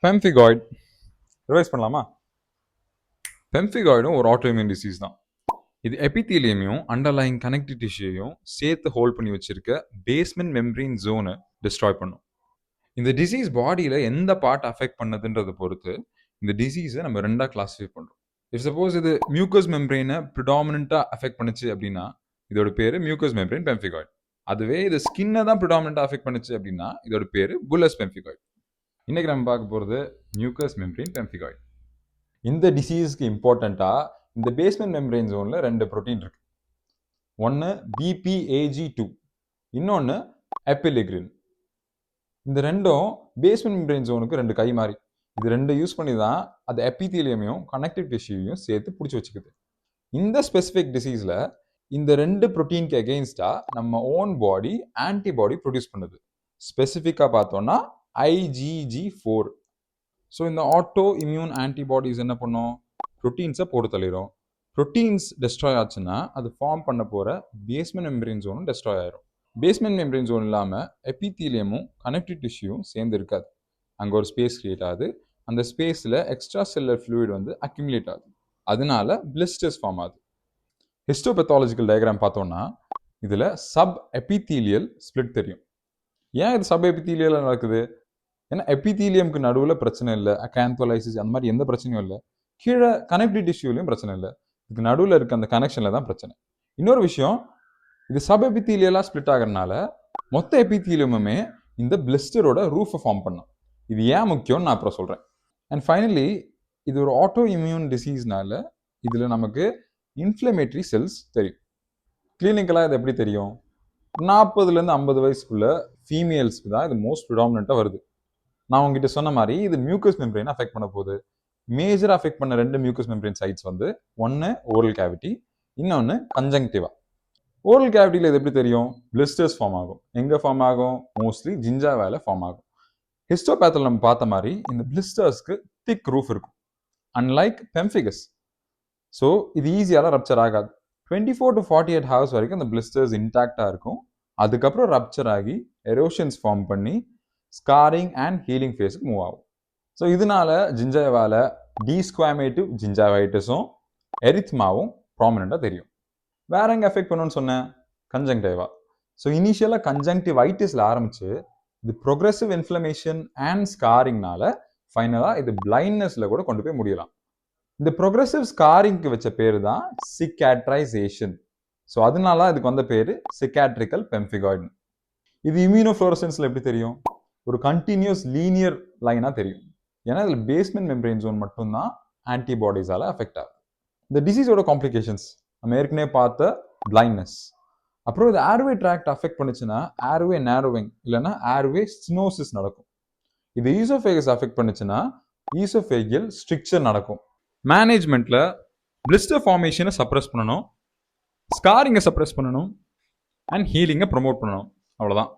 Pemphigoid revise பண்ணலாமா? பெம்ஃபிகாய்டும் ஒரு autoimmune disease தான். இது எபித்தீலியமையும் அண்டர்லைங் கனெக்டிவ் டிஷ்யூவையும் சேர்த்து ஹோல்ட் பண்ணி வச்சிருக்க பேஸ்மெண்ட் மெம்பரின் ஜோனை டிஸ்ட்ராய் பண்ணும். இந்த டிசீஸ் பாடியில் எந்த பார்ட் அஃபெக்ட் பண்ணுதுன்றதை பொறுத்து இந்த டிசீஸை நம்ம ரெண்டாக கிளாஸிஃபை பண்ணுறோம். இஃப் சப்போஸ் இது மியூக்கஸ் மெம்பரைனை ப்ரிடாமினண்ட்டாக அஃபெக்ட் பண்ணுச்சு அப்படின்னா இதோட பேர் மியூக்கஸ் மெம்பரைன் பெம்ஃபிகாய்டு. அதுவே இது ஸ்கின்னை தான் ப்ரிடாமினண்ட்டாக அஃபெக்ட் பண்ணுச்சு அப்படின்னா இதோட பேர் புல்லஸ் பெம்ஃபிகாய்டு. இன்னைக்கு நம்ம பார்க்க போகிறது மியூக்கஸ் மெம்பரைன் பெம்ஃபிகாய்டு. இந்த டிசீஸ்க்கு இம்பார்ட்டண்ட்டாக இந்த பேஸ்மெண்ட் மெம்பரைன் ஜோனில் 2 ப்ரோட்டீன் இருக்கு. ஒன்று BPAG2, இன்னொன்று எப்பிலிக்ரின். இந்த ரெண்டும் பேஸ்மெண்ட் மெம்பரைன் ஜோனுக்கு 2 கை மாறி. இது 2 யூஸ் பண்ணி தான் அது எபித்தீலியமையும் கனெக்டிவ் டிஷ்யூவையும் சேர்த்து பிடிச்சி வச்சுக்குது. இந்த ஸ்பெசிஃபிக் டிசீஸில் இந்த 2 ப்ரோட்டீனுக்கு எகெயின்ஸ்டாக நம்ம ஓன் பாடி ஆன்டிபாடி ப்ரொடியூஸ் பண்ணுது. ஸ்பெசிஃபிக்காக பார்த்தோன்னா IgG4. ஸோ இந்த ஆட்டோ இம்யூன் ஆன்டிபாடிஸ் என்ன பண்ணும்? ப்ரோட்டீன்ஸை போட்டு தள்ளிடும். ப்ரோட்டீன்ஸ் டெஸ்ட்ராய் ஆச்சுன்னா அது ஃபார்ம் பண்ண போகிற பேஸ்மெண்ட் மெம்பரைன் ஜோனும் டெஸ்ட்ராய் ஆயிரும். பேஸ்மெண்ட் மெம்பரைன் ஜோன் இல்லாமல் எபித்தீலியமும் கனெக்டிவ் டிஷ்யூவும் சேர்ந்து இருக்காது. அங்கே ஒரு ஸ்பேஸ் கிரியேட் ஆகுது. அந்த ஸ்பேஸில் எக்ஸ்ட்ரா செல்லர் ஃப்ளூயிட் வந்து அக்யூமுலேட் ஆகுது. அதனால பிளிஸ்டர்ஸ் ஃபார்ம் ஆகுது. ஹிஸ்டோபெத்தாலஜிக்கல் டயக்ராம் பார்த்தோம்னா இதில் சப் எபித்தீலியல் ஸ்பிளிட் தெரியும். ஏன் இது சப் எபித்தீலியல் நடக்குது? ஏன்னா எபித்தீலியம்க்கு நடுவில் பிரச்சனை இல்லை, அகாந்தோலைசிஸ் அந்த மாதிரி எந்த பிரச்சனையும் இல்லை. கீழே கனெக்டிவ் டிஷ்யூலையும் பிரச்சனை இல்லை. இதுக்கு நடுவில் இருக்க அந்த கனெக்ஷனில் தான் பிரச்சனை. இன்னொரு விஷயம், இது சப் எபித்தீலியலாக ஸ்பிளிட் ஆகிறதுனால மொத்த எபித்தீலியமுமே இந்த பிளிஸ்டரோட ரூஃபை ஃபார்ம் பண்ணும். இது ஏன் முக்கியம்னு நான் அப்புறம் சொல்கிறேன். அண்ட் ஃபைனலி இது ஒரு ஆட்டோ இம்யூன் டிசீஸ்னால இதில் நமக்கு இன்ஃப்ளமேட்டரி செல்ஸ் தெரியும். கிளினிக்கலாக இது எப்படி தெரியும்? 40லேருந்து 50 வயசுக்குள்ள ஃபீமேல்ஸ்க்கு தான் இது மோஸ்ட் ப்ரிடாமினண்ட்டாக வருது. நான் உங்ககிட்ட சொன்ன மாதிரி இது மியூக்கஸ் மெம்பரைனை அஃபெக்ட் பண்ண போகுது. மேஜராக அஃபெக்ட் பண்ண 2 மியூக்கஸ் மெம்பரைன் சைட்ஸ் வந்து ஒன்று ஓரல் கேவிட்டி, இன்னொன்று கன்ஜங்டிவா. ஓரல் கேவிட்டியில் இது எப்படி தெரியும்? பிளிஸ்டர்ஸ் ஃபார்ம் ஆகும். எங்கே ஃபார்ம் ஆகும்? மோஸ்ட்லி ஜிஞ்சாவால ஃபார்ம் ஆகும். ஹிஸ்டோபேத்தில் நம்ம பார்த்த மாதிரி இந்த பிளிஸ்டர்ஸ்க்கு திக் ரூஃப் இருக்கும், அன்லைக் பெம்ஃபிகஸ். ஸோ இது ஈஸியால ரப்சர் ஆகாது. 24 to 48 ஹவர்ஸ் வரைக்கும் அந்த பிளிஸ்டர்ஸ் இன்டாக்டாக இருக்கும். அதுக்கப்புறம் ரப்சர் ஆகி எரோஷன்ஸ் ஃபார்ம் பண்ணி ஸ்காரிங் அண்ட் ஹீலிங் ஃபேஸுக்கு மூவ் ஆகும். ஸோ இதனால ஜிஞ்சாவால டீஸ்குவாமேட்டிவ் ஜிஞ்சாவைட்டிஸும் எரித்மாவும் ப்ராமினெண்ட்டாக தெரியும். வேற எங்கே எஃபெக்ட் பண்ணுன்னு சொன்னேன்? கன்ஜங்டைவா. ஸோ இனிஷியலாக கன்ஜங்டிவைட்டிஸில் ஆரம்பிச்சு இது ப்ரொக்ரெசிவ் இன்ஃப்ளமேஷன் அண்ட் ஸ்காரிங்னால ஃபைனலாக இது பிளைண்ட்னஸில் கூட கொண்டு போய் முடியலாம். இந்த ப்ரொக்ரெசிவ் ஸ்காரிங்க்கு வச்ச பேர் தான் சிகாட்ரைசேஷன். ஸோ அதனால இதுக்கு வந்த பேர் சிகாட்ரிக்கல் பெம்ஃபிகாய்டு. இது இம்யூனோஃப்ளோரசன்ஸில் எப்படி தெரியும்? ஒரு கண்டினியூஸ் லீனியர் லைனாக தெரியும். ஏன்னா இதில் பேஸ்மெண்ட் மெம்பரைன் ஜோன் மட்டும்தான் ஆன்டிபாடிஸால் அஃபெக்ட் ஆகுது. இந்த டிசீஸோட காம்ப்ளிகேஷன்ஸ் நம்ம ஏற்கனவே பார்த்த பிளைண்ட்னஸ். அப்புறம் இது ஏர்வே ட்ராக்ட் அஃபெக்ட் பண்ணுச்சுன்னா ஏர்வே நேரோவிங் இல்லைன்னா ஏர்வே ஸ்டினோசிஸ் நடக்கும். இது ஈசோஃபேகஸ் அஃபெக்ட் பண்ணுச்சுன்னா ஈசோஃபேகியல் ஸ்ட்ரிக்சர் நடக்கும். மேனேஜ்மெண்ட்டில் பிளிஸ்டர் ஃபார்மேஷனை சப்ரஸ் பண்ணணும், ஸ்காரிங்கை சப்ரஸ் பண்ணணும், அண்ட் ஹீலிங்கை ப்ரொமோட் பண்ணணும். அவ்வளோதான்.